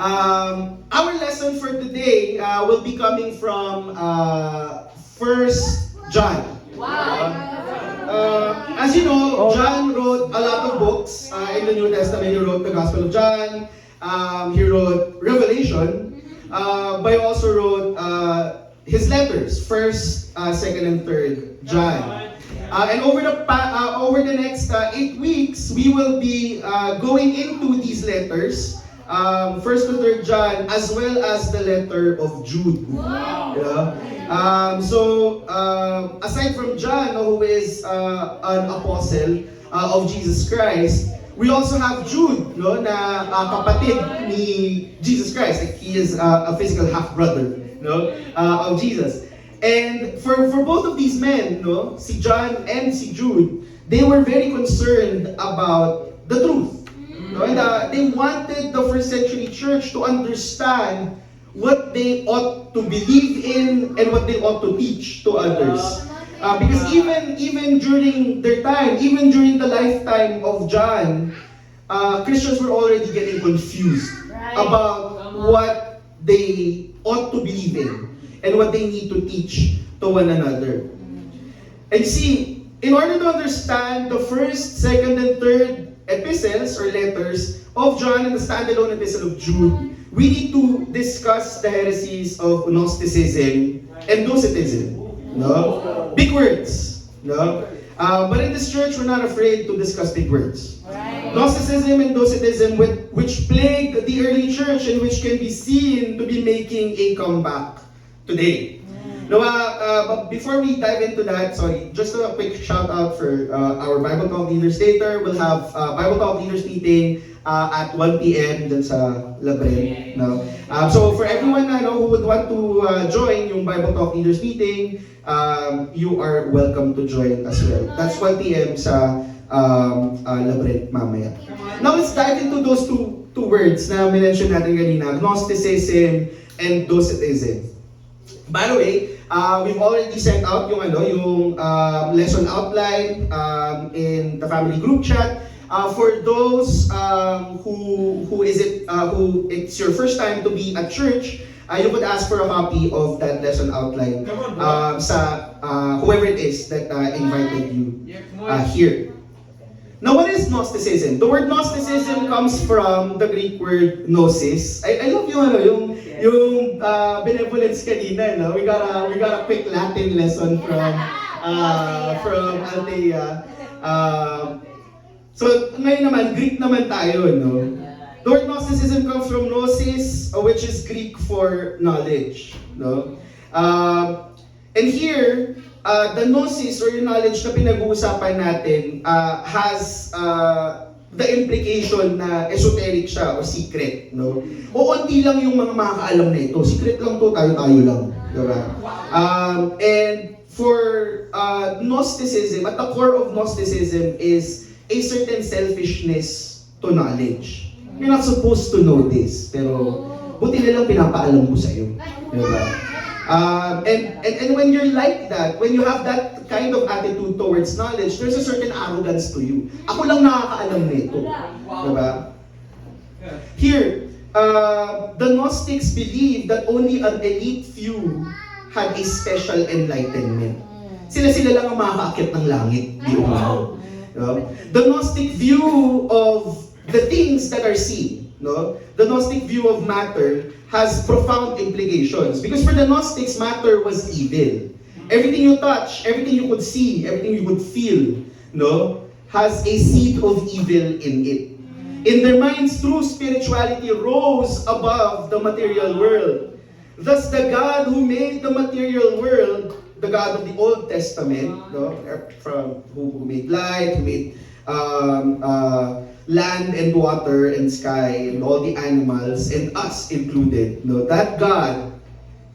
Our lesson for today will be coming from First John. As you know, John wrote a lot of books in the New Testament. He wrote the Gospel of John. He wrote Revelation. But he also wrote his letters, First, Second, and Third John. And over the next 8 weeks, we will be going into these letters, First to Third John, as well as the letter of Jude. Aside from John, who is an apostle of Jesus Christ, we also have Jude, na kapatid ni Jesus Christ. Like, he is a physical half-brother, of Jesus. And for both of these men, si John and si Jude, they were very concerned about the truth. And they wanted the first century church to understand what they ought to believe in and what they ought to teach to others. Because even during their time, even during the lifetime of John, Christians were already getting confused about what they ought to believe in and what they need to teach to one another. And see, in order to understand the first, second, and third epistles or letters of John and the standalone epistle of Jude, we need to discuss the heresies of Gnosticism and Docetism. Big words. But in this church, we're not afraid to discuss big words. Gnosticism and Docetism, which plagued the early church and which can be seen to be making a comeback today. But before we dive into that, just a quick shout out for our Bible Talk Leaders later. We'll have Bible Talk Leaders meeting at 1 p.m. dun sa Labrel. So for everyone who would want to join yung Bible Talk Leaders meeting, you are welcome to join as well. That's 1 p.m. sa Labrel mamaya. Now let's dive into those two words na minention natin kanina, Gnosticism and Docetism. By the way, we've already sent out yung lesson outline in the family group chat. For those who it's your first time to be at church, you could ask for a copy of that lesson outline sa whoever it is that invited you here. Now, what is Gnosticism? The word Gnosticism comes from the Greek word gnosis. I love yung benevolence kanina, We got a quick Latin lesson from Althea. So ngayon naman, Greek naman tayo, The word Gnosticism comes from gnosis, which is Greek for knowledge, And here, the gnosis or yung knowledge na pinag-uusapan natin has the implication na esoteric siya o secret, O onti lang yung mga makakaalam na ito. Secret lang to, tayo-tayo lang. Diba? And for Gnosticism, at the core of Gnosticism is a certain selfishness to knowledge. You're not supposed to know this, pero buti na lang pinapaalam ko sa'yo. Diba? And when you're like that, when you have that kind of attitude towards knowledge, there's a certain arrogance to you. Ako lang nakakaalam nito. Diba? Here, the Gnostics believe that only an elite few had a special enlightenment. Sila lang ang makakaakyat ng langit. The Gnostic view of the things that are seen, the Gnostic view of matter has profound implications. Because for the Gnostics, matter was evil. Everything you touch, everything you could see, everything you could feel, has a seed of evil in it. In their minds, true spirituality rose above the material world. Thus, the God who made the material world, the God of the Old Testament, from who made light, who made land and water and sky and all the animals and us included, that God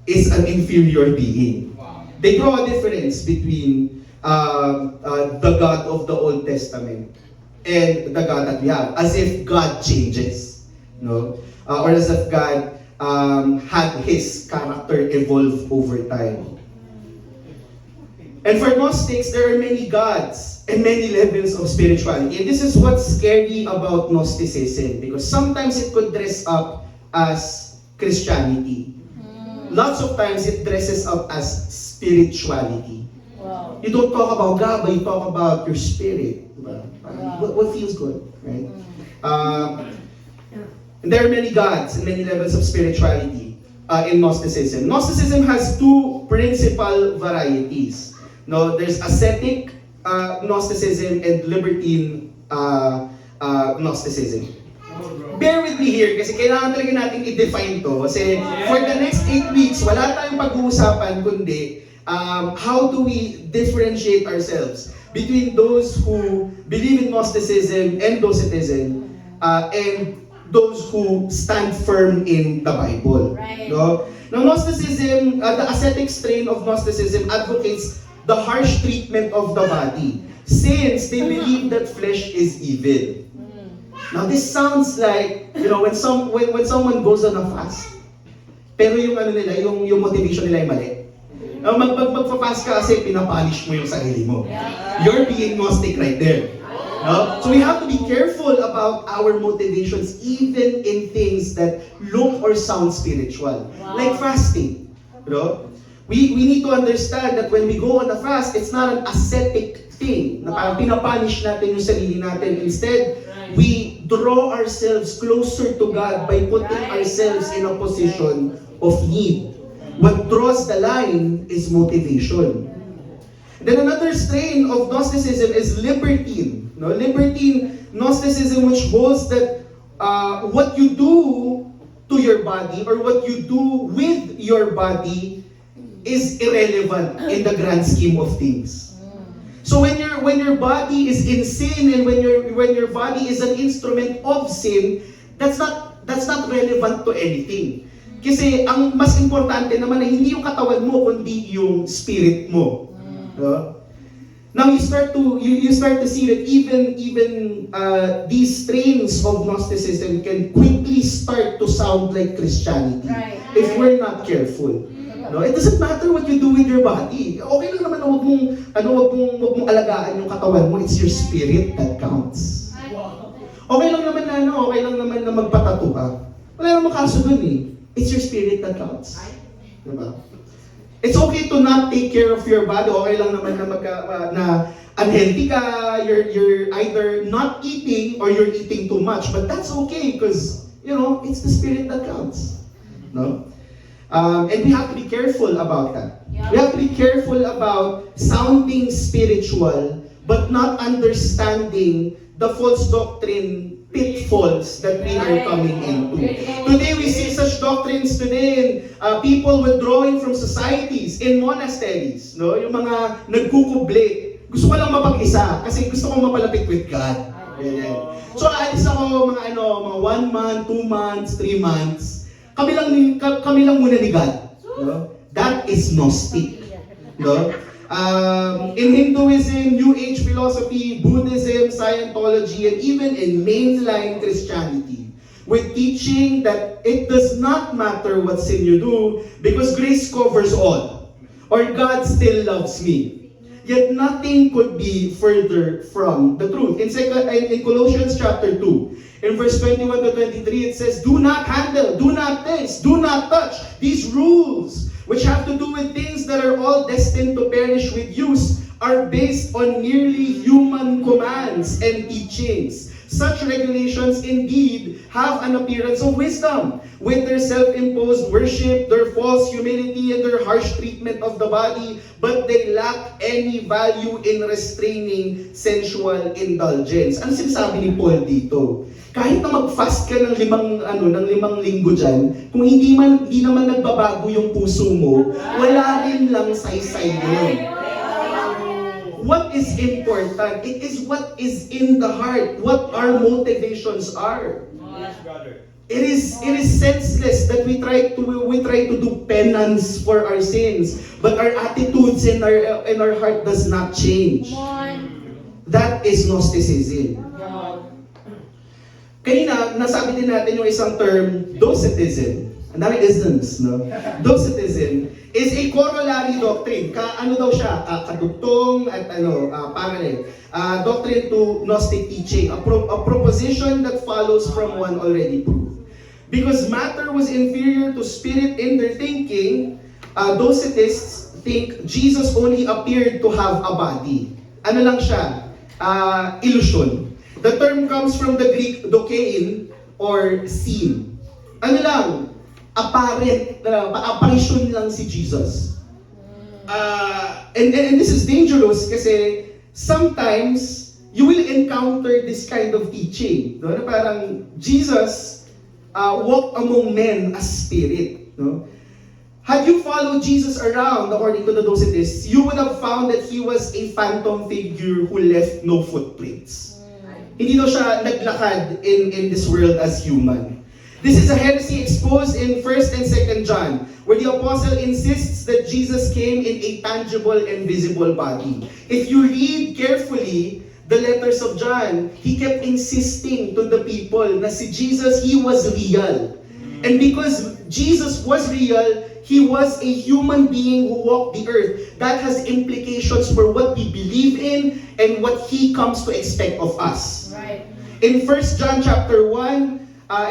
is an inferior being. They draw a difference between the God of the Old Testament and the God that we have, as if God changes, or as if God had His character evolve over time. And for Gnostics, there are many gods and many levels of spirituality. And this is what's scary about Gnosticism, because sometimes it could dress up as Christianity. Lots of times it dresses up as spirituality. Wow. You don't talk about God, but you talk about your spirit. Diba? What feels good, right? And there are many gods and many levels of spirituality in Gnosticism. Gnosticism has two principal varieties. No, there's ascetic Gnosticism and libertine Gnosticism. Bear with me here kasi kailangan talaga natin i-define to. Kasi for the next 8 weeks, wala tayong pag-uusapan kundi how do we differentiate ourselves between those who believe in Gnosticism and Docetism and those who stand firm in the Bible. Right. No? Now, Gnosticism, the ascetic strain of Gnosticism advocates the harsh treatment of the body since they believe that flesh is evil. Now this sounds like, you know, when someone goes on a fast, pero yung ano nila, yung motivation nila ay mali. Magpa-fast ka kasi pinapunish mo yung sarili mo. You're being Gnostic right there. No? So we have to be careful about our motivations even in things that look or sound spiritual. Like fasting. You know? We need to understand that when we go on a fast, it's not an ascetic thing na parang pinapunish natin yung sarili natin. Instead, we draw ourselves closer to God by putting ourselves in a position of need. What draws the line is motivation. Then another strain of Gnosticism is libertine. No? Libertine Gnosticism, which holds that what you do to your body or what you do with your body is irrelevant in the grand scheme of things. So when your body is in sin and when your body is an instrument of sin, that's not relevant to anything. Kasi ang mas importante naman ay hindi yung katawan mo kundi yung spirit mo. Now you start to see that even these strains of Gnosticism can quickly start to sound like Christianity if we're not careful. No, it doesn't matter what you do with your body. Okay lang naman na wag mong alagaan yung katawan mo. It's your spirit that counts. Okay lang naman na magpatato ka. Wala namang kaso dun eh. It's your spirit that counts. Diba? It's okay to not take care of your body. Okay lang naman na unhealthy ka, you're either not eating or you're eating too much. But that's okay because, you know, it's the spirit that counts. No? And we have to be careful about that. We have to be careful about sounding spiritual but not understanding the false doctrine pitfalls that we are coming into. Today we see such doctrines today in people withdrawing from societies, in monasteries, no? Yung mga nagkukuble. Gusto ko lang mapag-isa kasi gusto ko mapalapit with God. So aalis ako mga 1 month, 2 months, 3 months. Kami lang muna ni God. No? That is Gnostic. No? In Hinduism, New Age philosophy, Buddhism, Scientology, and even in mainline Christianity, with teaching that it does not matter what sin you do because grace covers all, or God still loves me. Yet nothing could be further from the truth. In Colossians chapter 2, in verse 21 to 23, it says, do not handle, do not taste, do not touch these rules, which have to do with things that are all destined to perish with use, are based on merely human commands and teachings. Such regulations indeed have an appearance of wisdom, with their self-imposed worship, their false humility, and their harsh treatment of the body, but they lack any value in restraining sensual indulgence. Ano sinasabi ni Paul dito? Kahit na mag-fast ka ng 5 linggo dyan, kung hindi naman nagbabago yung puso mo, wala rin lang saysay yun. What is important? It is what is in the heart, what our motivations are. It is senseless that we try to do penance for our sins, but our attitudes in our heart does not change. That is Gnosticism. Kanina, nasabi din natin yung isang term, Docetism. Ang dami isms, no? Docetism is a corollary doctrine. Ano daw siya? Kadugtong at parallel. Doctrine to Gnostic teaching. A proposition that follows from one already proved. Because matter was inferior to spirit in their thinking, Docetists think Jesus only appeared to have a body. Ano lang siya? Illusion. The term comes from the Greek dokein or seen. Ano lang? Apparent, apparition lang si Jesus. And this is dangerous kasi sometimes you will encounter this kind of teaching. No? Parang Jesus walked among men as spirit. No? Had you followed Jesus around, according to the Docetists, you would have found that he was a phantom figure who left no footprints. Hindi daw siya naglakad in this world as human. This is a heresy exposed in 1st and 2nd John, where the apostle insists that Jesus came in a tangible and visible body. If you read carefully the letters of John, he kept insisting to the people na si Jesus, he was real. And because Jesus was real, he was a human being who walked the earth. That has implications for what we believe in and what he comes to expect of us. Right. In 1 John chapter 1,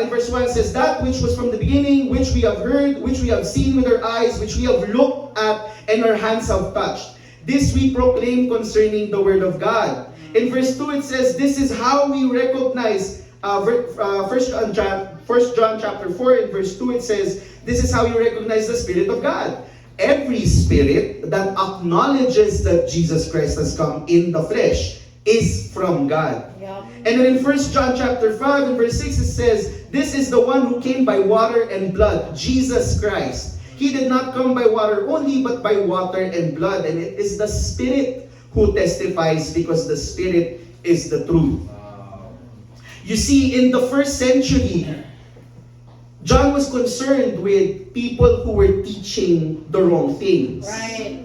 in verse 1 says, that which was from the beginning, which we have heard, which we have seen with our eyes, which we have looked at, and our hands have touched. This we proclaim concerning the word of God. In verse 2 it says, this is how we recognize, 1 John chapter 4 in verse 2 it says, this is how you recognize the Spirit of God. Every spirit that acknowledges that Jesus Christ has come in the flesh is from God. Yep. And then in 1 John chapter 5 and verse 6 it says, this is the one who came by water and blood, Jesus Christ. He did not come by water only, but by water and blood. And it is the Spirit who testifies, because the Spirit is the truth. You see, in the first century, John was concerned with people who were teaching the wrong things. Right.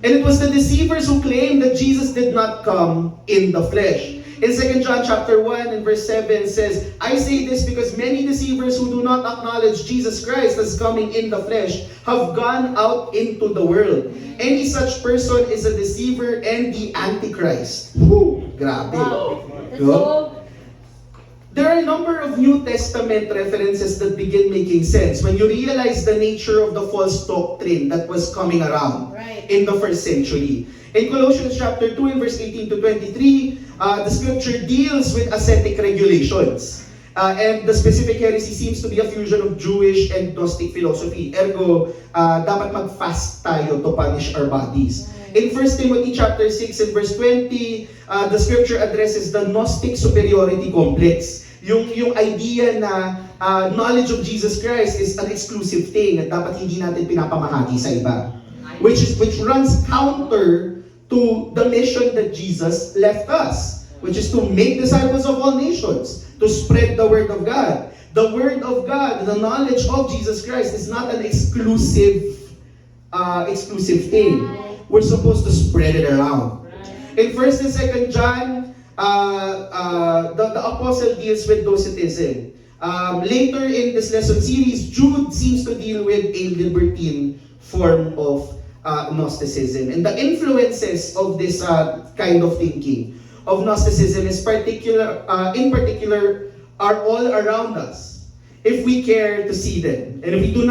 And it was the deceivers who claimed that Jesus did not come in the flesh. In 2 John chapter 1 and verse 7 says, I say this because many deceivers who do not acknowledge Jesus Christ as coming in the flesh have gone out into the world. Any such person is a deceiver and the Antichrist. Whew, grabe. Wow. That's No? so. There are a number of New Testament references that begin making sense when you realize the nature of the false doctrine that was coming around Right. in the first century. In Colossians chapter 2 and verse 18 to 23, the scripture deals with ascetic regulations. And the specific heresy seems to be a fusion of Jewish and Gnostic philosophy. Ergo, dapat mag-fast tayo to punish our bodies. In 1 Timothy chapter 6 and verse 20, the scripture addresses the Gnostic superiority complex. Yung idea na knowledge of Jesus Christ is an exclusive thing at dapat hindi natin pinapamahagi sa iba. Which runs counter to the mission that Jesus left us, which is to make disciples of all nations, to spread the word of God. The word of God, the knowledge of Jesus Christ is not an exclusive thing. We're supposed to spread it around. In 1st and 2nd John, the apostle deals with Docetism. Later in this lesson series, Jude seems to deal with a libertine form of Gnosticism. And the influences of this kind of thinking of Gnosticism in particular are all around us if we care to see them. And if we do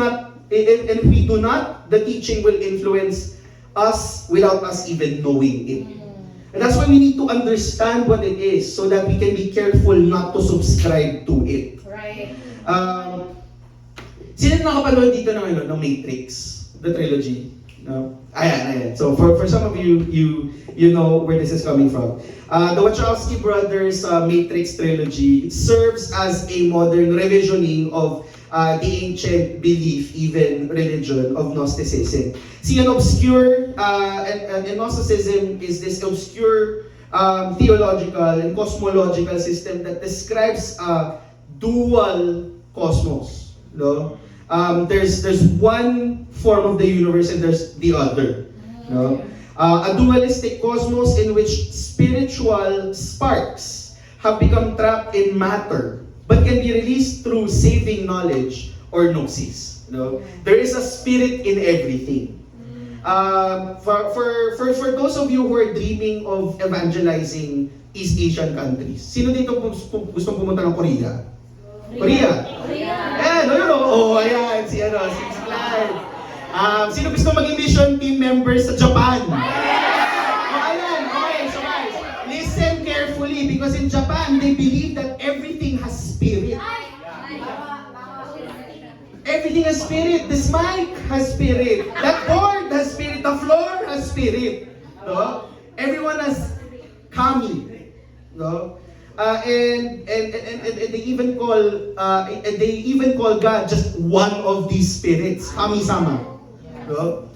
not, the teaching will influence us without us even knowing it. And that's why we need to understand what it is so that we can be careful not to subscribe to it. Right. Sino nakapanood dito ng Matrix? The trilogy? No? Ayan. So for some of you, you know where this is coming from. The Wachowski brothers Matrix trilogy serves as a modern revisioning of the ancient belief, even religion of Gnosticism. See, an obscure, and Gnosticism is this obscure theological and cosmological system that describes a dual cosmos. No? There's one form of the universe and there's the other. No? A dualistic cosmos in which spiritual sparks have become trapped in matter but can be released through saving knowledge or gnosis. No? There is a spirit in everything. For those of you who are dreaming of evangelizing East Asian countries, sino dito gustong pumunta ng Korea? Korea? Korea. Eh, Ayan, ayan, si Clyde. Sino gusto maging mission team member sa Japan? Ayan, okay, so guys, listen carefully because in Japan, they believe that everything has spirit. Everything has spirit. This mic has spirit. That board has spirit. The floor has spirit. No? Everyone has kami. No? And they even call God just one of these spirits, kami-sama. No?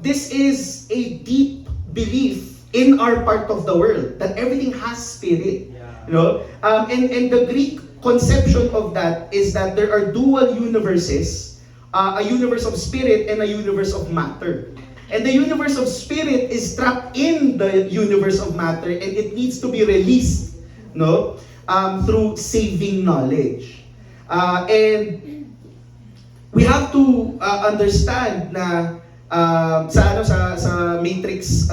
This is a deep belief in our part of the world that everything has spirit. You know? And the Greek conception of that is that there are dual universes, a universe of spirit and a universe of matter. And the universe of spirit is trapped in the universe of matter and it needs to be released, no, through saving knowledge. And we have to understand na sa Matrix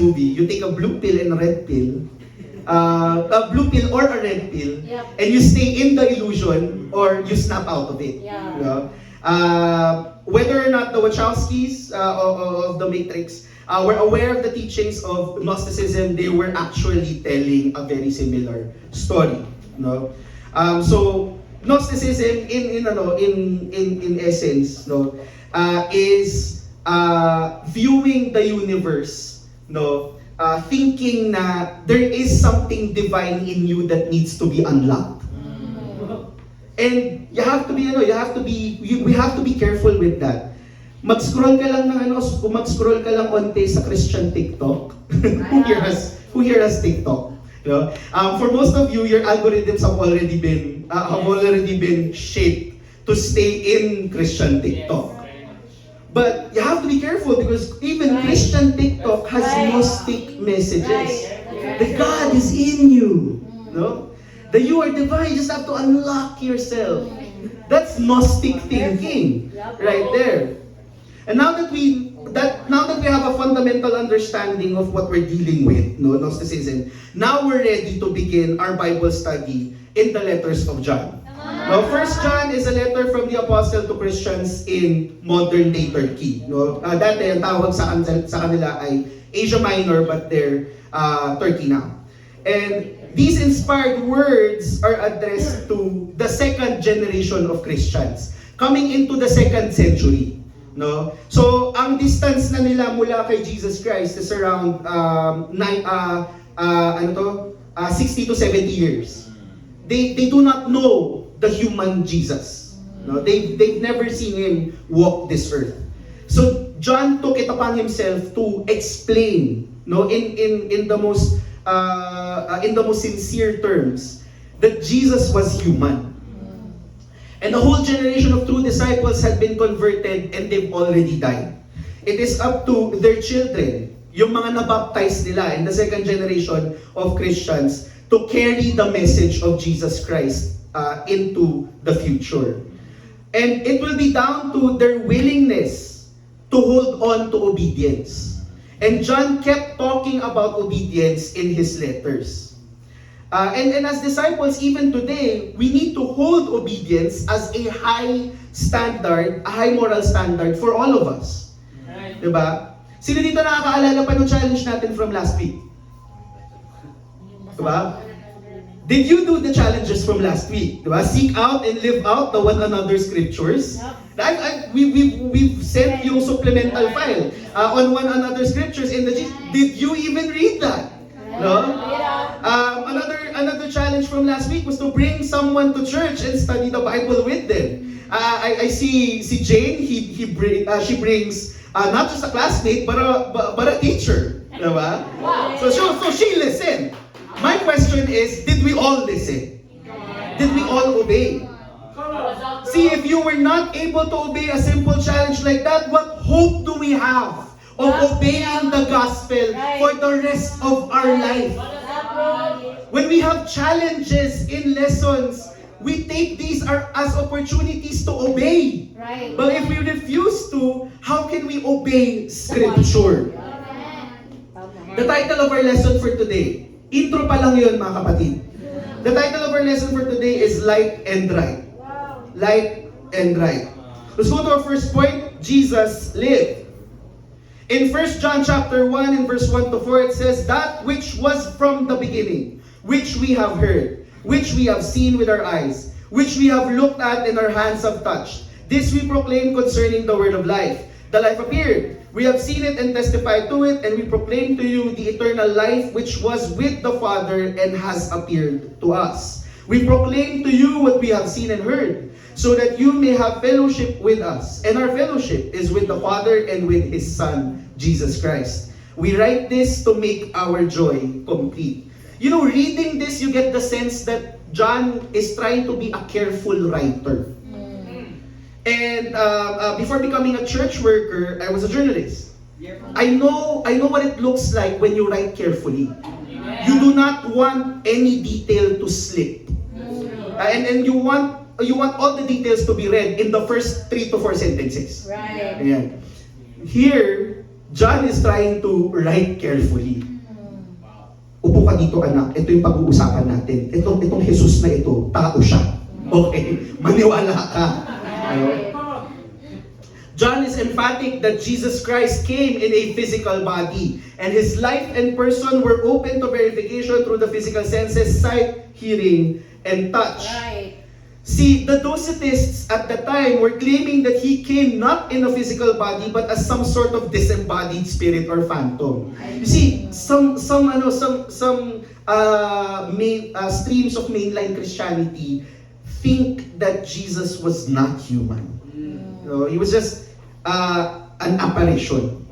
movie, you take a blue pill and a red pill. A blue pill or a red pill, and you stay in the illusion or you snap out of it. You know? Whether or not the Wachowskis of the Matrix were aware of the teachings of Gnosticism, they were actually telling a very similar story. You know? So Gnosticism in essence, no, is viewing the universe, no, thinking na there is something divine in you that needs to be unlocked. And we have to be careful with that. Mag-scroll ka lang mag-scroll ka lang onte sa Christian TikTok. who here has TikTok? You know? For most of you, your algorithms have already been shaped to stay in Christian TikTok. But you have to be careful because even Christian TikTok has Gnostic messages. The God is in you. No? That you are divine, you just have to unlock yourself. That's Gnostic thinking right there. And now that we have a fundamental understanding of what we're dealing with, no, Gnosticism, now we're ready to begin our Bible study in the letters of John. Now, 1 John is a letter from the apostle to Christians in modern-day Turkey. No? Dati, ang tawag sa kanila ay Asia Minor, but they're Turkey now. And these inspired words are addressed to the second generation of Christians, coming into the 2nd century. No? So, ang distance na nila mula kay Jesus Christ is around 60 to 70 years. They do not know the human Jesus. No, they've never seen him walk this earth. So John took it upon himself to explain, no, in the most sincere terms, that Jesus was human. And the whole generation of true disciples had been converted and they've already died. It is up to their children, yung mga nabaptized nila in the 2nd generation of Christians, to carry the message of Jesus Christ into the future. And it will be down to their willingness to hold on to obedience. And John kept talking about obedience in his letters. And as disciples, even today, we need to hold obedience as a high standard, a high moral standard for all of us. Right. Diba? Sino dito nakakaalala pa ng challenge natin from last week? Diba? Did you do the challenges from last week? Diba? Seek out and live out the one another scriptures. We've sent yung supplemental file on one another scriptures in the Did you even read that? No? Another challenge from last week was to bring someone to church and study the Bible with them. I see si Jane, she brings not just a classmate but a teacher. Diba? Wow. So she listened. My question is, did we all listen? Did we all obey? See, if you were not able to obey a simple challenge like that, what hope do we have of obeying the gospel for the rest of our life? When we have challenges in lessons, we take these as opportunities to obey. But if we refuse to, how can we obey Scripture? The title of our lesson for today, intro pa lang yun mga kapatid. The title of our lesson for today is Light and Right. light, and right. Let's go to our first point. Jesus lived. In 1 John chapter 1 and verse 1 to 4, it says, "That which was from the beginning, which we have heard, which we have seen with our eyes, which we have looked at and our hands have touched. This we proclaim concerning the word of life. The life appeared. We have seen it and testified to it, and we proclaim to you the eternal life which was with the Father and has appeared to us. We proclaim to you what we have seen and heard, so that you may have fellowship with us. And our fellowship is with the Father and with His Son, Jesus Christ. We write this to make our joy complete." You know, reading this, you get the sense that John is trying to be a careful writer. And before becoming a church worker, I was a journalist. I know what it looks like when you write carefully. You do not want any detail to slip, and you want all the details to be read in the first 3 to 4 sentences. Right. Ayan. Here, John is trying to write carefully. Upo ka dito, anak. Ito yung pag-uusapan natin. Itong Jesus na ito, tao siya. Okay? Maniwala ka. John is emphatic that Jesus Christ came in a physical body, and His life and person were open to verification through the physical senses, sight, hearing, and touch. Right. See, the Docetists at the time were claiming that He came not in a physical body but as some sort of disembodied spirit or phantom. You see, some streams of mainline Christianity think that Jesus was not human. He was just an apparition.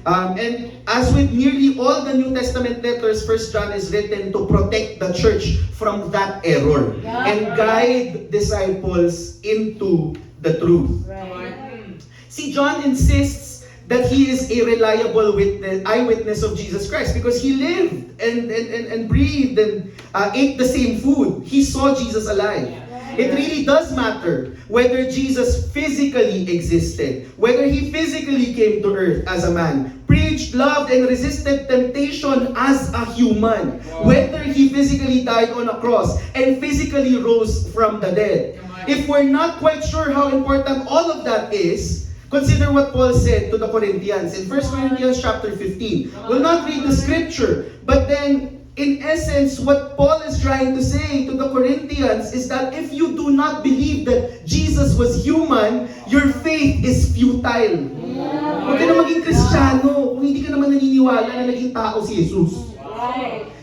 And as with nearly all the New Testament letters, 1 John is written to protect the church from that error and guide disciples into the truth. Right. See, John insists that he is a reliable eyewitness of Jesus Christ because he lived and breathed and ate the same food. He saw Jesus alive. It really does matter whether Jesus physically existed, whether He physically came to earth as a man, preached, loved, and resisted temptation as a human, whether He physically died on a cross and physically rose from the dead. If we're not quite sure how important all of that is, consider what Paul said to the Corinthians in 1 Corinthians chapter 15. We'll not read the scripture, but then in essence, what Paul is trying to say to the Corinthians is that if you do not believe that Jesus was human, your faith is futile. Huwag ka na maging Kristiyano kung hindi ka naman naniniwala na naging tao si Jesus.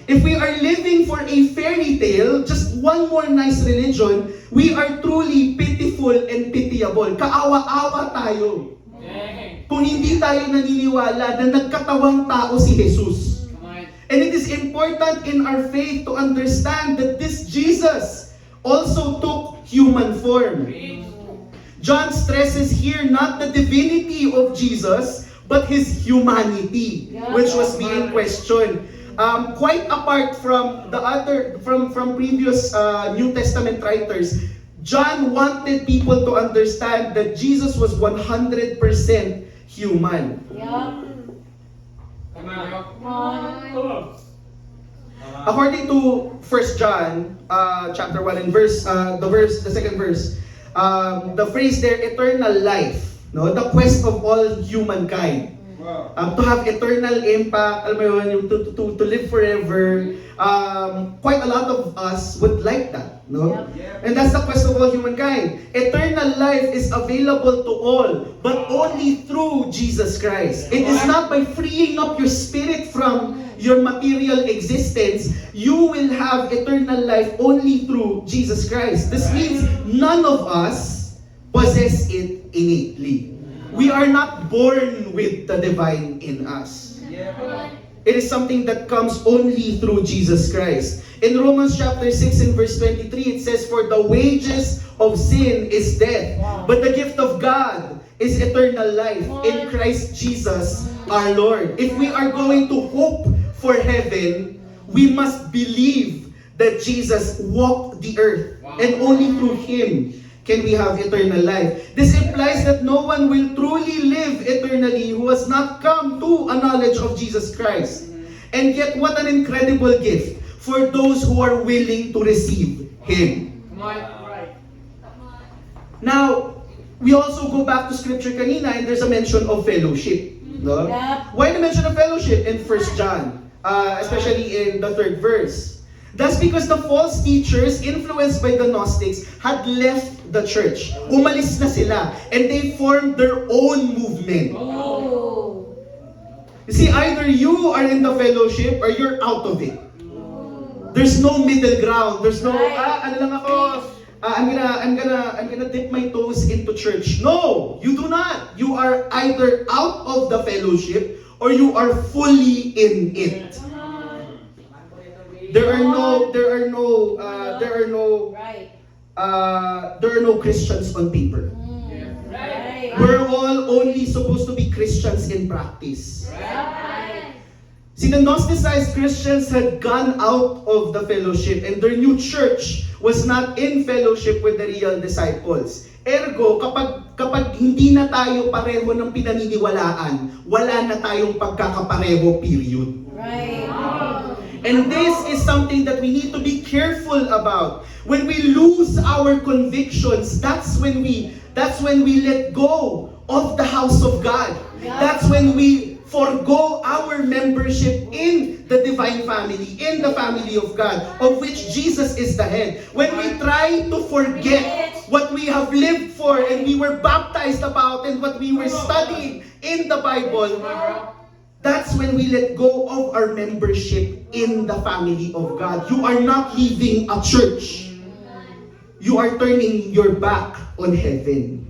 If we are living for a fairy tale, just one more nice religion, we are truly pitiful and pitiable. Kaawa-awa tayo. Kung hindi tayo naniniwala na nagkatawang tao si Jesus. And it is important in our faith to understand that this Jesus also took human form. John stresses here not the divinity of Jesus, but His humanity, which was being questioned. Quite apart from from previous New Testament writers, John wanted people to understand that Jesus was 100% human. According to 1 John chapter 1 and the second verse, the phrase there, eternal life, the quest of all humankind. To have eternal impact, alam mo yun, yung to live forever. Quite a lot of us would like that, no? And that's the quest of all humankind. Eternal life is available to all, but only through Jesus Christ. It is not by freeing up your spirit from your material existence. You will have eternal life only through Jesus Christ. This means none of us possess it innately. We are not born with the divine in us. It is something that comes only through Jesus Christ. In Romans chapter 6 and verse 23, it says, "For the wages of sin is death, but the gift of God is eternal life in Christ Jesus our Lord." If we are going to hope for heaven, we must believe that Jesus walked the earth, and only through Him can we have eternal life. This implies that no one will truly live eternally who has not come to a knowledge of Jesus Christ. And yet, what an incredible gift for those who are willing to receive Him. Now, we also go back to scripture kanina and there's a mention of fellowship. No? Yeah. Why the mention of fellowship in 1 John? Especially in the 3rd verse. That's because the false teachers, influenced by the Gnostics, had left the church. Umalis na sila. And they formed their own movement. Oh. You see, either you are in the fellowship or you're out of it. There's no middle ground. There's no, ano lang ako, I'm gonna dip my toes into church. No, you do not. You are either out of the fellowship or you are fully in it. There are no Christians on paper. Right. We're all only supposed to be Christians in practice. Right. See, the Gnosticized Christians had gone out of the fellowship and their new church was not in fellowship with the real disciples. Ergo, kapag hindi na tayo pareho ng pinaniniwalaan, wala na tayong pagkakapareho, period. Right. And this is something that we need to be careful about. When we lose our convictions, that's when we let go of the house of God. That's when we forgo our membership in the divine family, in the family of God, of which Jesus is the head. When we try to forget what we have lived for and we were baptized about and what we were studying in the Bible, that's when we let go of our membership in the family of God. You are not leaving a church. You are turning your back on heaven.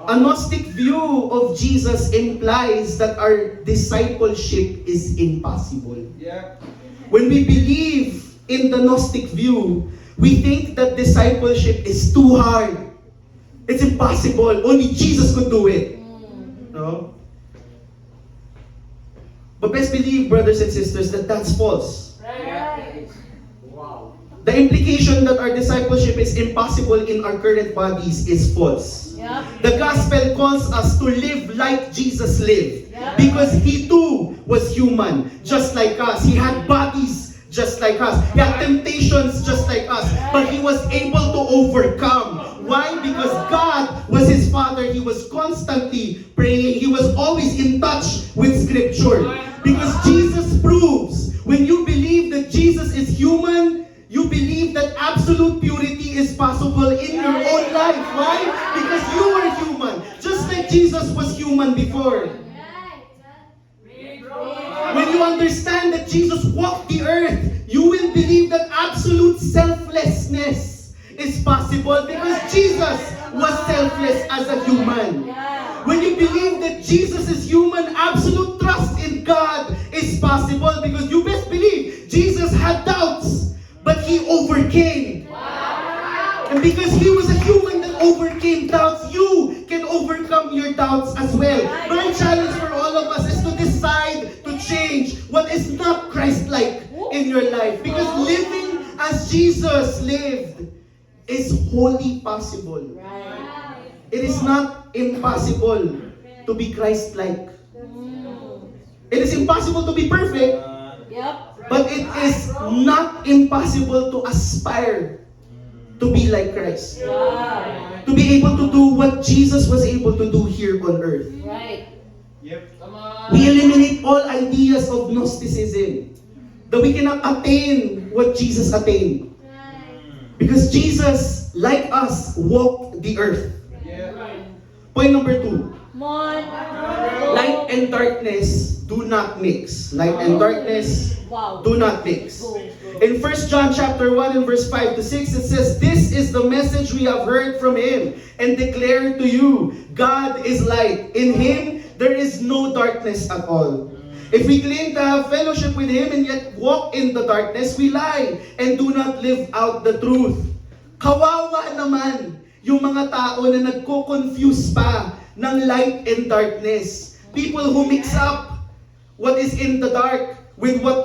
A Gnostic view of Jesus implies that our discipleship is impossible. When we believe in the Gnostic view, we think that discipleship is too hard. It's impossible. Only Jesus could do it. No? But best believe, brothers and sisters, that that's false. Right. The implication that our discipleship is impossible in our current bodies is false. Yep. The gospel calls us to live like Jesus lived. Yep. Because He too was human, just like us. He had bodies just like us. He had temptations just like us. But He was able to overcome. Why? Because God was His Father. He was constantly praying. He was always in touch with Scripture. Because Jesus proves, when you believe that Jesus is human, you believe that absolute purity is possible in your own life. Why? Because you are human. Just like Jesus was human before. When you understand that Jesus walked the earth, you will believe that absolute selflessness is possible because Jesus was selfless as a human. When you believe that Jesus is human, absolute trust in God is possible because you best believe Jesus had doubts, but He overcame. And because He was a human that overcame doubts, you can overcome your doubts as well. My challenge for all of us is to decide to change what is not Christ-like in your life. Because living as Jesus lived is wholly possible. It is not impossible to be Christ-like. It is impossible to be perfect, but it is not impossible to aspire to be like Christ. To be able to do what Jesus was able to do here on earth. We eliminate all ideas of Gnosticism, that we cannot attain what Jesus attained. Because Jesus, like us, walked the earth. Point number 2. Light and darkness do not mix. Light and darkness do not mix. In 1 John chapter 1 and verse 5 to 6, it says, "This is the message we have heard from Him and declared to you. God is light. In Him there is no darkness at all. If we claim to have fellowship with Him and yet walk in the darkness, we lie and do not live out the truth." Kawawa naman yung mga tao na nagko-confuse pa ng light and darkness. People who mix up what is in the dark with what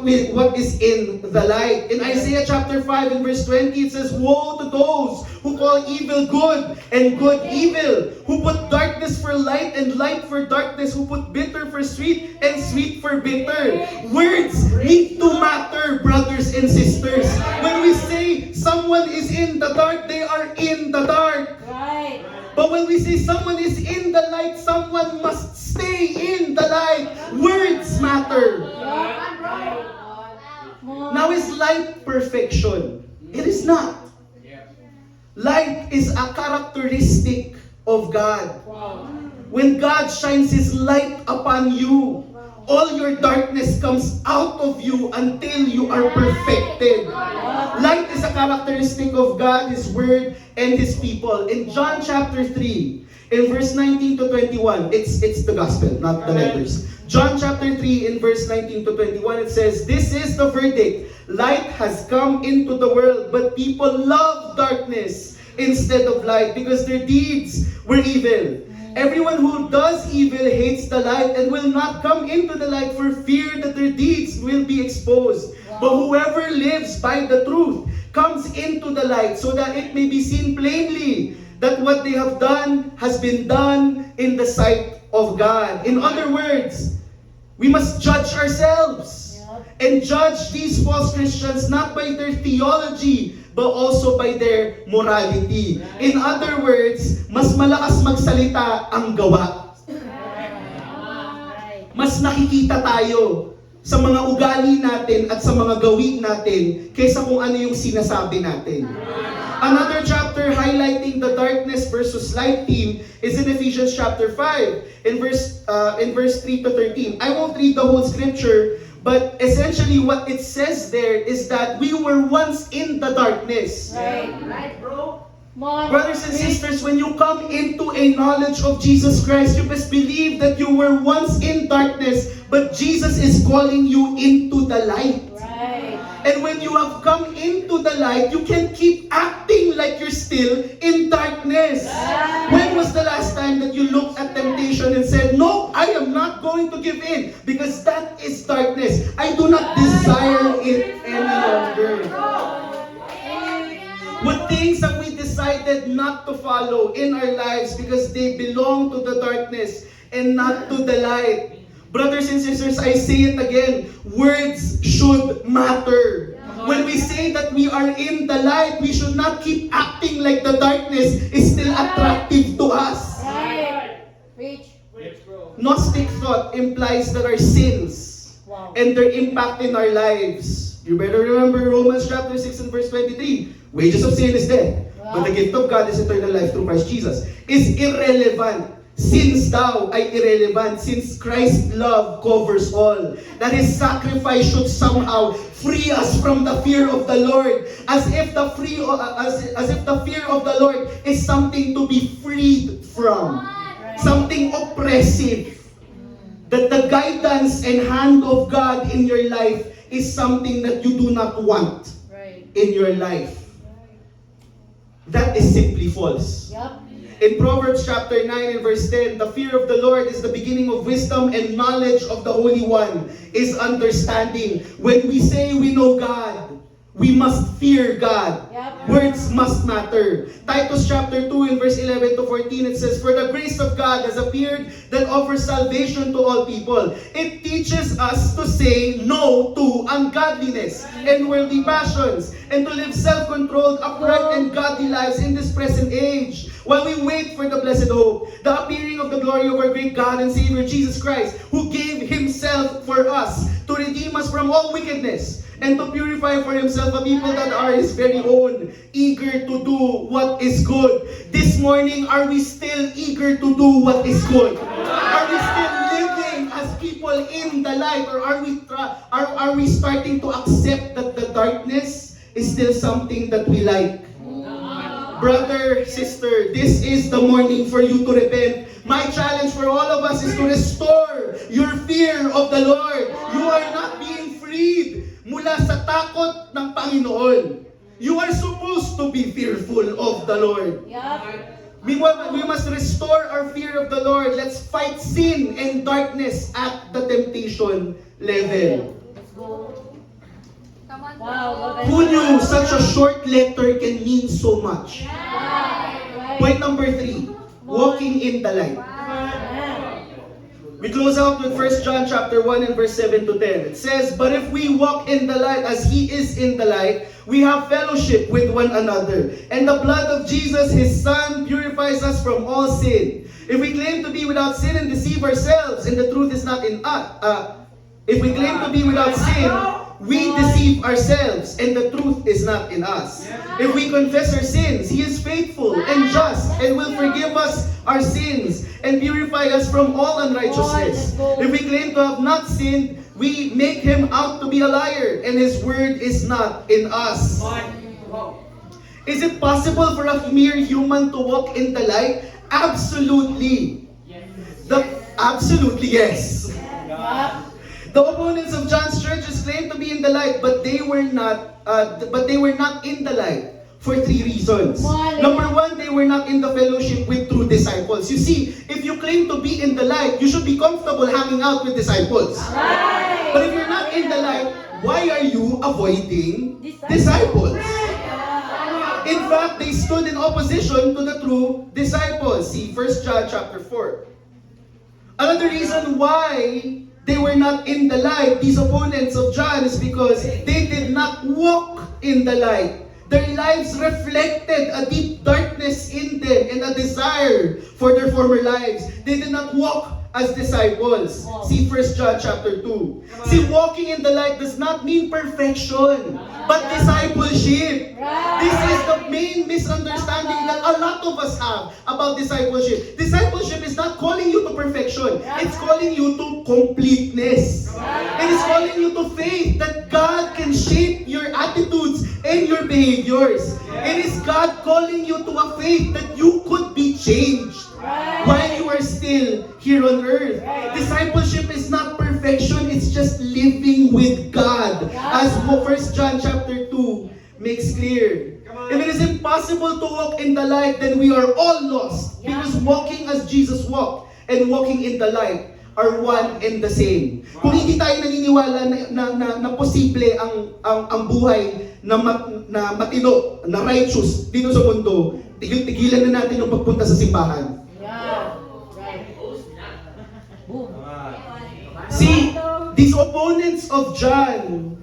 is in the light. In Isaiah chapter 5 and verse 20, it says, "Woe to those who call evil good and good evil, who put darkness darkness for light and light for darkness, who put bitter for sweet and sweet for bitter. Words need to matter, brothers and sisters. When we say someone is in the dark, they are in the dark. Right. But when we say someone is in the light, someone must stay in the light. Words matter. Now, is light perfection? It is not. Light is a characteristic of God. When God shines His light upon you, all your darkness comes out of you until you are perfected. Light is a characteristic of God, His Word, and His people. In John chapter 3, in verse 19 to 21, it's the gospel, not the letters. John chapter 3, in verse 19 to 21, it says, "This is the verdict. Light has come into the world, but people love darkness instead of light because their deeds were evil. Everyone who does evil hates the light and will not come into the light for fear that their deeds will be exposed. But whoever lives by the truth comes into the light so that it may be seen plainly that what they have done has been done in the sight of God." In other words, we must judge ourselves and judge these false Christians not by their theology, but also by their morality. In other words, mas malakas magsalita ang gawa. Mas nakikita tayo sa mga ugali natin at sa mga gawin natin kaysa kung ano yung sinasabi natin. Another chapter highlighting the darkness versus light theme is in Ephesians chapter 5 in verse 3 to 13. I won't read the whole scripture, but essentially what it says there is that we were once in the darkness. Right, bro. Brothers and sisters, when you come into a knowledge of Jesus Christ, you must believe that you were once in darkness, but Jesus is calling you into the light. Right. And when you have come into the light, you can keep acting like you're still in darkness. When was the last time that you looked at temptation and said, "No, I am not going to give in because that is darkness. I do not desire it any longer." What things have we decided not to follow in our lives because they belong to the darkness and not to the light? Brothers and sisters, I say it again, words should matter. When we say that we are in the light, we should not keep acting like the darkness is still attractive to us. Right. Preach. Gnostic thought implies that our sins and their impact in our lives. You better remember Romans chapter 6 and verse 23. Wages of sin is death, but the gift of God is eternal life through Christ Jesus. Is irrelevant. Sins daw ay irrelevant since Christ's love covers all. That His sacrifice should somehow free us from the fear of the Lord, as if the fear of the Lord is something to be freed from, something oppressive. That the guidance and hand of God in your life is something that you do not want in your life. That is simply false. In Proverbs chapter 9 and verse 10, the fear of the Lord is the beginning of wisdom, and knowledge of the Holy One is understanding. When we say we know God, we must fear God. Words must matter. Titus chapter 2 in verse 11 to 14, it says, "For the grace of God has appeared that offers salvation to all people. It teaches us to say no to ungodliness and worldly passions, and to live self-controlled, upright, and godly lives in this present age, while we wait for the blessed hope, the appearing of the glory of our great God and Savior Jesus Christ, who gave Himself for us to redeem us from all wickedness and to purify for Himself a people that are His very own, eager to do what is good." This morning, are we still eager to do what is good? Are we still living as people in the light, or are we starting to accept that the darkness is still something that we like? Brother, sister, this is the morning for you to repent. My challenge for all of us is to restore your fear of the Lord. You are not being freed mula sa takot ng Panginoon. You are supposed to be fearful of the Lord. We must restore our fear of the Lord. Let's fight sin and darkness at the temptation level. Who knew such a short letter can mean so much? Point number 3, walking in the light. We close out with 1 John chapter 1 and verse 7 to 10. It says, "But if we walk in the light as He is in the light, we have fellowship with one another. And the blood of Jesus, His Son, purifies us from all sin. If we claim to be without sin and deceive ourselves, and the truth is not in us, if we claim to be without sin, we deceive ourselves, and the truth is not in us. If we confess our sins, He is faithful and just, and will forgive us our sins, and purify us from all unrighteousness. If we claim to have not sinned, we make Him out to be a liar, and His word is not in us." Is it possible for a mere human to walk in the light? Absolutely. Absolutely yes. The opponents of John's churches claimed to be in the light, but they were not. But they were not in the light for 3 reasons. Number 1, they were not in the fellowship with true disciples. You see, if you claim to be in the light, you should be comfortable hanging out with disciples. But if you're not in the light, why are you avoiding disciples? In fact, they stood in opposition to the true disciples. See 1 John chapter 4. Another reason why they were not in the light, these opponents of John, is because they did not walk in the light. Their lives reflected a deep darkness in them and a desire for their former lives. They did not walk as disciples. See 1 John chapter 2. See, walking in the light does not mean perfection, but discipleship. This is the main misunderstanding that a lot of us have about discipleship. Discipleship is not calling you to perfection. It's calling you to completeness. It is calling you to faith that God can shape your attitudes and your behaviors. It is God calling you to a faith that you could be changed while you are still here on earth. Discipleship is not perfection, it's just living with God. As 1 John chapter 2 makes clear. If it is impossible to walk in the light, then we are all lost. Because walking as Jesus walked and walking in the light are one and the same. Kung hindi tayo naniniwala na posible ang buhay na matino, na righteous dito sa mundo, tigilan na natin yung pagpunta sa simbahan. See, these opponents of John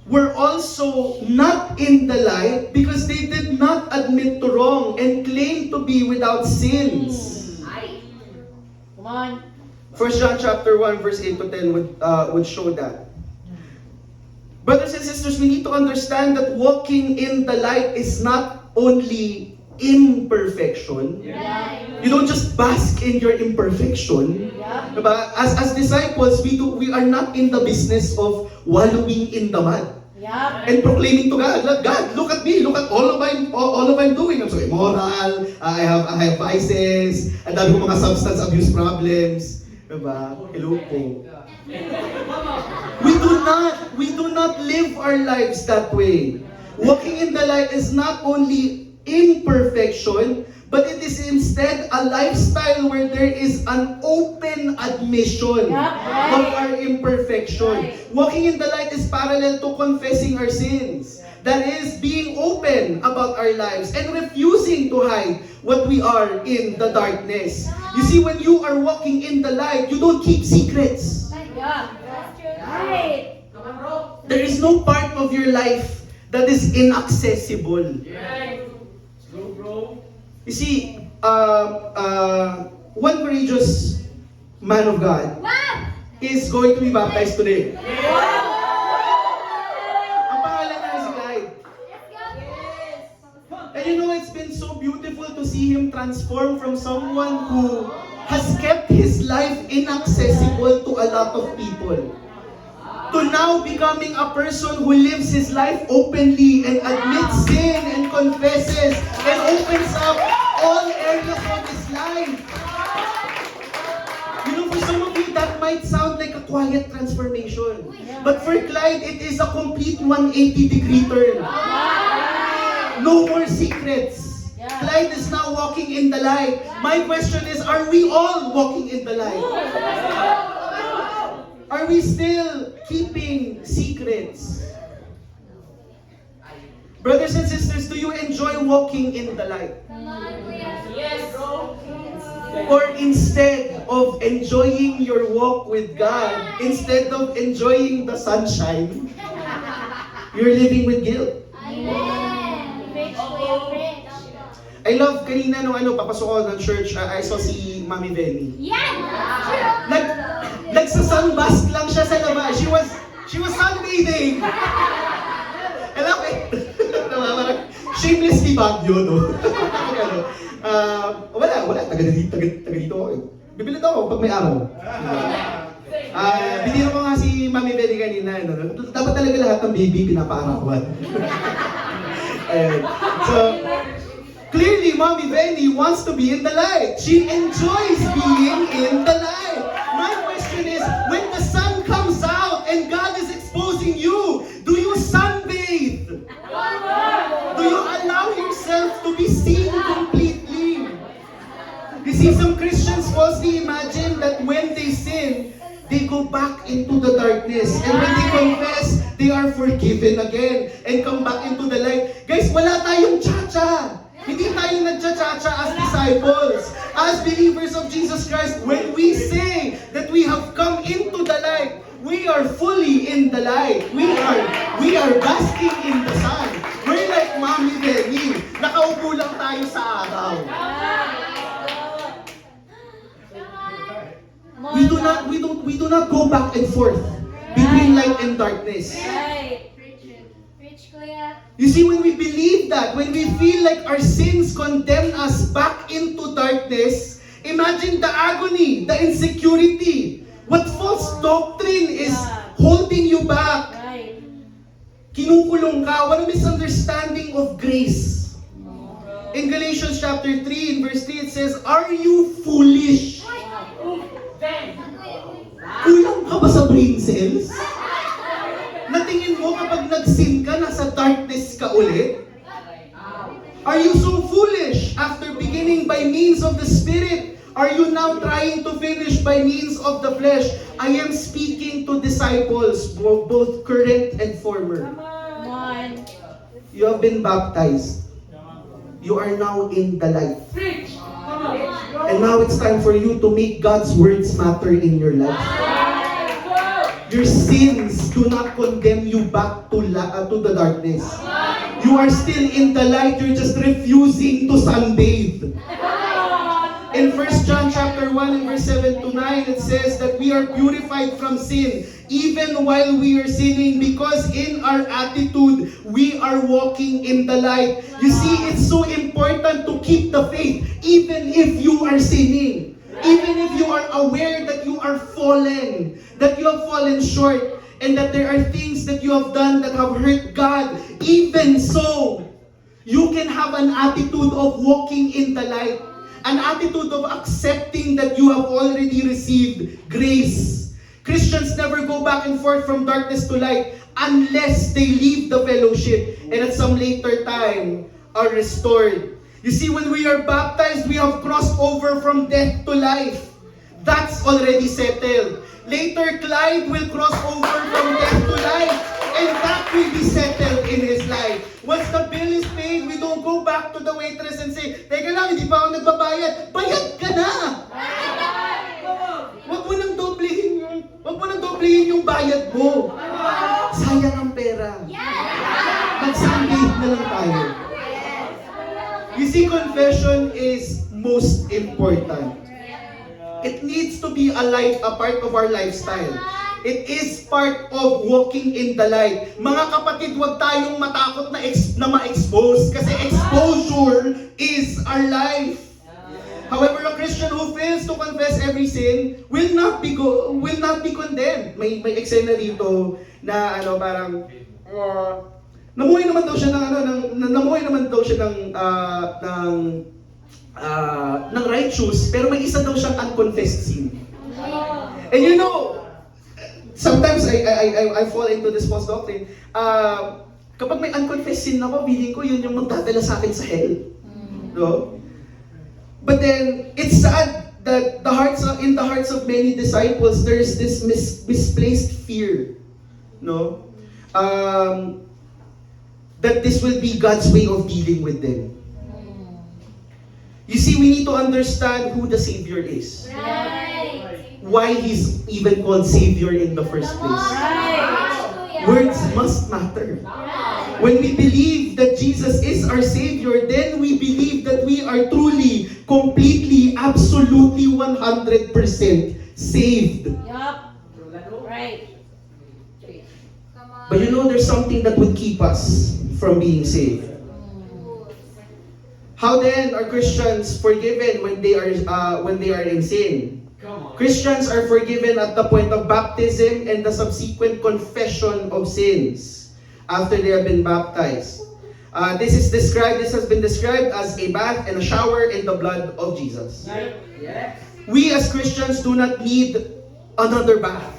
were also not in the light because they did not admit to wrong and claim to be without sins. Come on. 1 John chapter 1 verse 8 to 10 would show that. Brothers and sisters, we need to understand that walking in the light is not only imperfection. You don't just bask in your imperfection. Diba? As disciples, we are not in the business of wallowing in the mud. And proclaiming to God, God, look at me, look at all of I'm doing. I'm so immoral, I have vices, ang dami ko mga substance abuse problems. Diba? Hello po. We do not live our lives that way. Walking in the light is not only imperfection, but it is instead a lifestyle where there is an open admission of our imperfection. Walking in the light is parallel to confessing our sins. That is being open about our lives and refusing to hide what we are in the darkness. You see, when you are walking in the light, you don't keep secrets. There is no part of your life that is inaccessible. You see, one courageous man of God is going to be baptized today. Ang pangalan niya si Clyde. And you know, it's been so beautiful to see him transform from someone who has kept his life inaccessible to a lot of people, to now becoming a person who lives his life openly and admits sin and confesses and opens up all areas of his life. You know, for some of you, that might sound like a quiet transformation. But for Clyde, it is a complete 180-degree turn. No more secrets. Clyde is now walking in the light. My question is, are we all walking in the light? Are we still keeping secrets? Brothers and sisters, do you enjoy walking in the light? Yes, bro. Or instead of enjoying your walk with God, instead of enjoying the sunshine, you're living with guilt. I love kanina nung papasok ako ng church, I saw si Mami Benny. Nagsa-sunbask lang siya sa labas. She was sunbathing. I love it. Parang shamelessly Baguio, no? Wala. Taga dito ako. Bibili daw ako pag may araw. Biniro ko nga si Mami Benny kanina. No? Dapat talaga lahat ng baby pinapaarawan. So, clearly, Mommy Benny wants to be in the light. She enjoys being in the light. My question is, when the sun comes out and God is exposing you, do you sunbathe? Do you allow yourself to be seen completely? You see, some Christians falsely imagine that when they sin, they go back into the darkness. And when they confess, they are forgiven again and come back into the light. Guys, wala tayong cha-cha. Hindi tayo nagcha-cha-cha as disciples. As believers of Jesus Christ, when we say that we have come into the light, we are fully in the light. We are basking in the sun. We're like Mommy Benny. Nakaupo lang tayo sa araw. We do not go back and forth between light and darkness. You see, when we believe that, when we feel like our sins condemn us back into darkness, imagine the agony, the insecurity. What false doctrine is holding you back? Kinukulong ka. What a misunderstanding of grace. In Galatians chapter 3, in verse 3, it says, "Are you foolish?" Kulang ka ba sa brain cells? Natingin mo kapag nag-sin ka, nasa darkness ka ulit? Are you so foolish? After beginning by means of the Spirit, are you now trying to finish by means of the flesh? I am speaking to disciples, both current and former. You have been baptized. You are now in the light. And now it's time for you to make God's words matter in your life. Your sins do not condemn you back to the darkness. You are still in the light, you're just refusing to sunbathe. In 1 John chapter 1 and verse 7 to 9, it says that we are purified from sin even while we are sinning, because in our attitude, we are walking in the light. You see, it's so important to keep the faith even if you are sinning. Even if you are aware that you are fallen, that you have fallen short, and that there are things that you have done that have hurt God, even so, you can have an attitude of walking in the light, an attitude of accepting that you have already received grace. Christians never go back and forth from darkness to light unless they leave the fellowship and at some later time are restored. You see, when we are baptized, we have crossed over from death to life. That's already settled. Later, Clyde will cross over from death to life, and that will be settled in his life. Once the bill is paid, we don't go back to the waitress and say, "Teka lang, hindi pa ako nagbabayad." Bayad ka na! Huwag mo nang doblehin yung bayad mo. Sayang ang pera. Mag-sunbathe na lang tayo. You see, confession is most important. It needs to be a part of our lifestyle. It is part of walking in the light. Mga kapatid, huwag tayong matakot na ma-expose, kasi exposure is our life. However, a Christian who fails to confess every sin will not be condemned. May eksena dito na parang namuhay naman daw siya ng righteous, pero may isa daw siyang unconfessed sin. And you know, sometimes I fall into this false doctrine. Kapag may unconfessed sin ako, feeling ko yun yung magdadala sa akin sa hell. No? But then it's sad that in the hearts of many disciples, there is this misplaced fear, no? That this will be God's way of dealing with them. You see, we need to understand who the Savior is. Right. Why He's even called Savior in the first place. Right. Words must matter. When we believe that Jesus is our Savior, then we believe that we are truly, completely, absolutely, 100% saved. Yup. Right. But you know, there's something that would keep us from being saved. How then are Christians forgiven when they are in sin? Christians are forgiven at the point of baptism and the subsequent confession of sins after they have been baptized. This has been described as a bath and a shower in the blood of Jesus. We as Christians do not need another bath.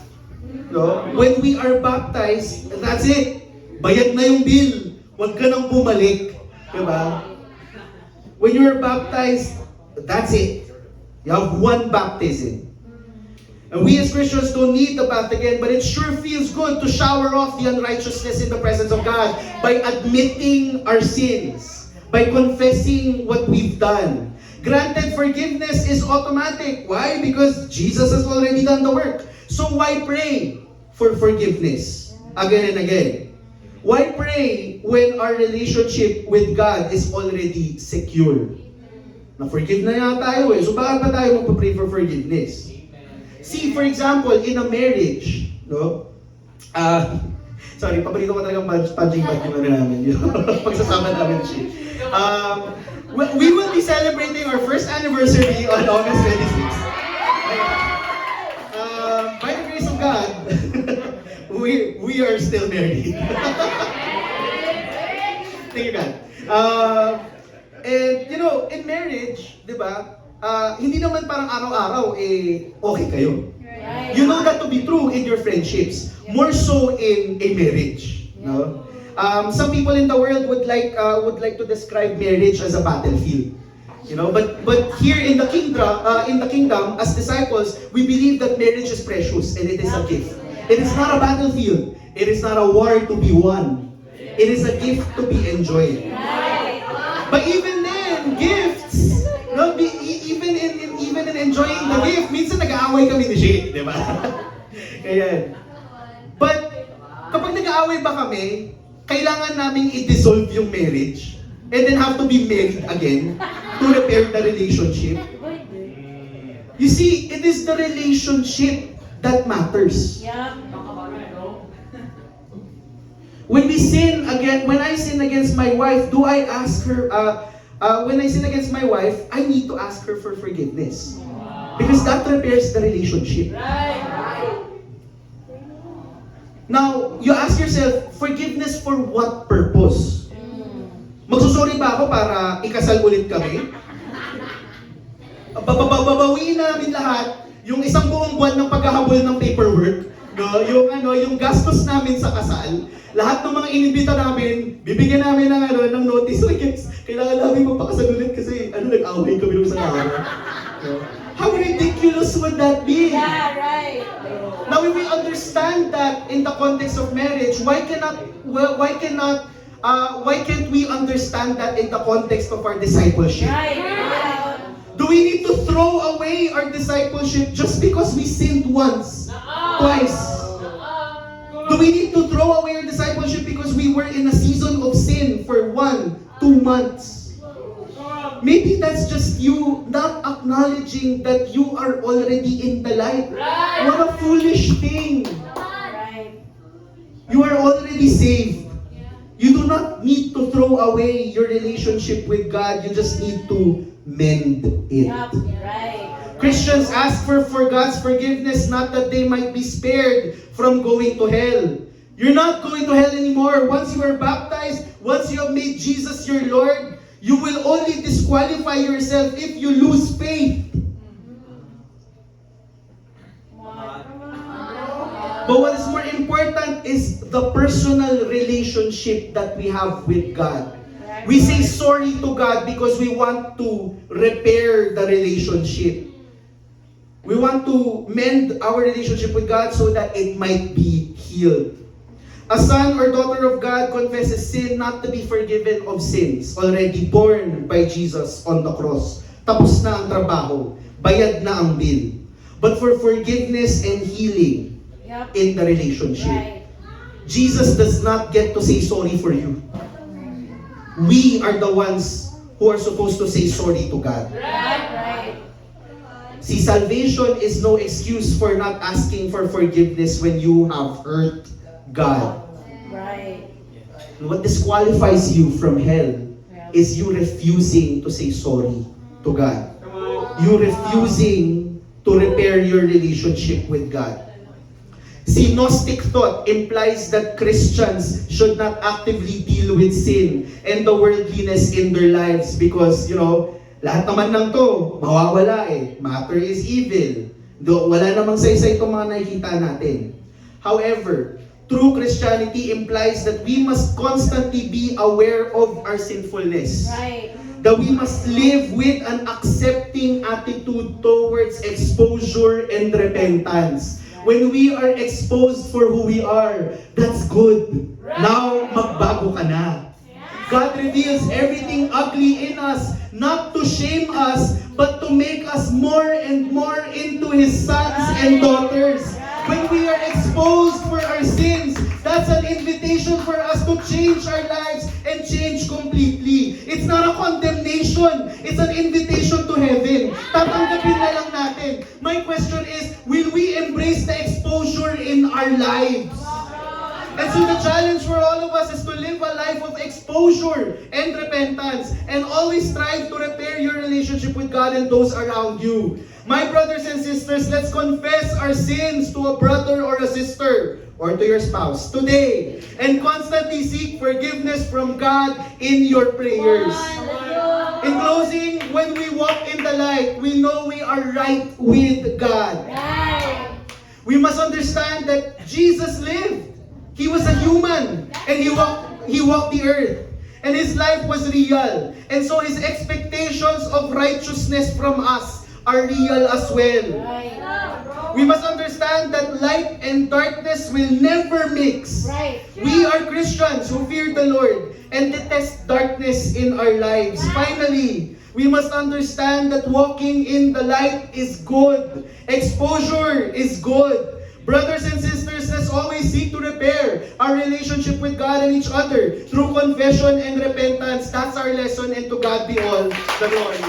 No? When we are baptized, that's it. Bayad na yung bill. Huwag ka nang bumalik. Diba? When you are baptized, that's it. You have one baptism. And we as Christians don't need the bath again, but it sure feels good to shower off the unrighteousness in the presence of God by admitting our sins, by confessing what we've done. Granted, forgiveness is automatic. Why? Because Jesus has already done the work. So why pray for forgiveness again and again? Why pray when our relationship with God is already secure? Na-forgive na nga tayo eh. So bakit pa tayo magpa-pray for forgiveness? See, for example, in a marriage, no? Sorry, paborito ko talagang punching bag yung ano namin. Yung pagsasama namin siya. We will be celebrating our first anniversary on August 26th. By the grace of God, we are still married. Thank you, God. And you know, in marriage, di ba, hindi naman parang araw-araw, okay kayo. You know that to be true in your friendships, more so in a marriage. No? Some people in the world would like to describe marriage as a battlefield. You know, but here in the kingdom, as disciples, we believe that marriage is precious and it is a gift. It is not a battlefield. It is not a war to be won. It is a gift to be enjoyed. But even then, gifts, no, even in enjoying the gift, minsan nag-aaway kami ni Shay, di ba? Kaya, but kapag nag-aaway ba kami, kailangan naming i-dissolve yung marriage and then have to be married again to repair the relationship. You see, it is the relationship that matters. Yeah. When I sin against my wife, do I ask her, when I sin against my wife, I need to ask her for forgiveness. Because that repairs the relationship. Now, you ask yourself, forgiveness for what purpose? Magsusorry ba ako para ikasal ulit kami? Babawiin namin lahat yung isang buong buwan ng paghahabol ng paperwork, no? Yung gastos namin sa kasal, lahat ng mga inimbita namin, bibigyan namin ng notice. So, kailangan namin magpakasal ulit kasi nag-away kami nung isang araw. No? How ridiculous would that be? Yeah, right. Now, if we understand that in the context of marriage, why can't we understand that in the context of our discipleship? Right. Yeah. Do we need to throw away our discipleship just because we sinned once, twice? Do we need to throw away our discipleship because we were in a season of sin for 1, 2 months? Maybe that's just you not acknowledging that you are already in the light. What a foolish thing! Right. You are already saved. You do not need to throw away your relationship with God. You just need to mend it. Yup. Right. Christians ask for God's forgiveness, not that they might be spared from going to hell. You're not going to hell anymore. Once you are baptized, once you have made Jesus your Lord, you will only disqualify yourself if you lose faith. But what is more important is the personal relationship that we have with God. We say sorry to God because we want to repair the relationship. We want to mend our relationship with God so that it might be healed. A son or daughter of God confesses sin not to be forgiven of sins already borne by Jesus on the cross. tapos na ang trabaho, bayad na ang bill. But for forgiveness and healing Yup. in the relationship. Right. Jesus does not get to say sorry for you. We are the ones who are supposed to say sorry to God. Right. See, salvation is no excuse for not asking for forgiveness when you have hurt God. Right. What disqualifies you from hell Yeah. is you refusing to say sorry to God. You refusing to repair your relationship with God. See, Gnostic thought implies that Christians should not actively deal with sin and the worldliness in their lives because, lahat naman ng to, mawawala eh. Matter is evil. Wala namang saysay itong mga nakikita natin. However, true Christianity implies that we must constantly be aware of our sinfulness. Right. That we must live with an accepting attitude towards exposure and repentance. When we are exposed for who we are, that's good. Now, magbago ka na. God reveals everything ugly in us, not to shame us, but to make us more and more into His sons and daughters. When we are exposed for our sins, that's an invitation for us to change our lives and change completely. It's not a condemnation. It's an invitation to heaven. Tatanggapin na lang natin. My question is, will we embrace the exposure in our lives? And so the challenge for all of us is to live a life of exposure and repentance and always strive to repair your relationship with God and those around you. My brothers and sisters, let's confess our sins to a brother or a sister or to your spouse today and constantly seek forgiveness from God in your prayers. In closing, when we walk in the light, we know we are right with God. Right. We must understand that Jesus lived. He was a human and he walked the earth. And his life was real. And so his expectations of righteousness from us are real as well. Right. We must understand that light and darkness will never mix. Right. We are Christians who fear the Lord and detest darkness in our lives. Finally, we must understand that walking in the light is good. Exposure is good. Brothers and sisters, let's always seek to repair our relationship with God and each other through confession and repentance. That's our lesson, and to God be all the glory.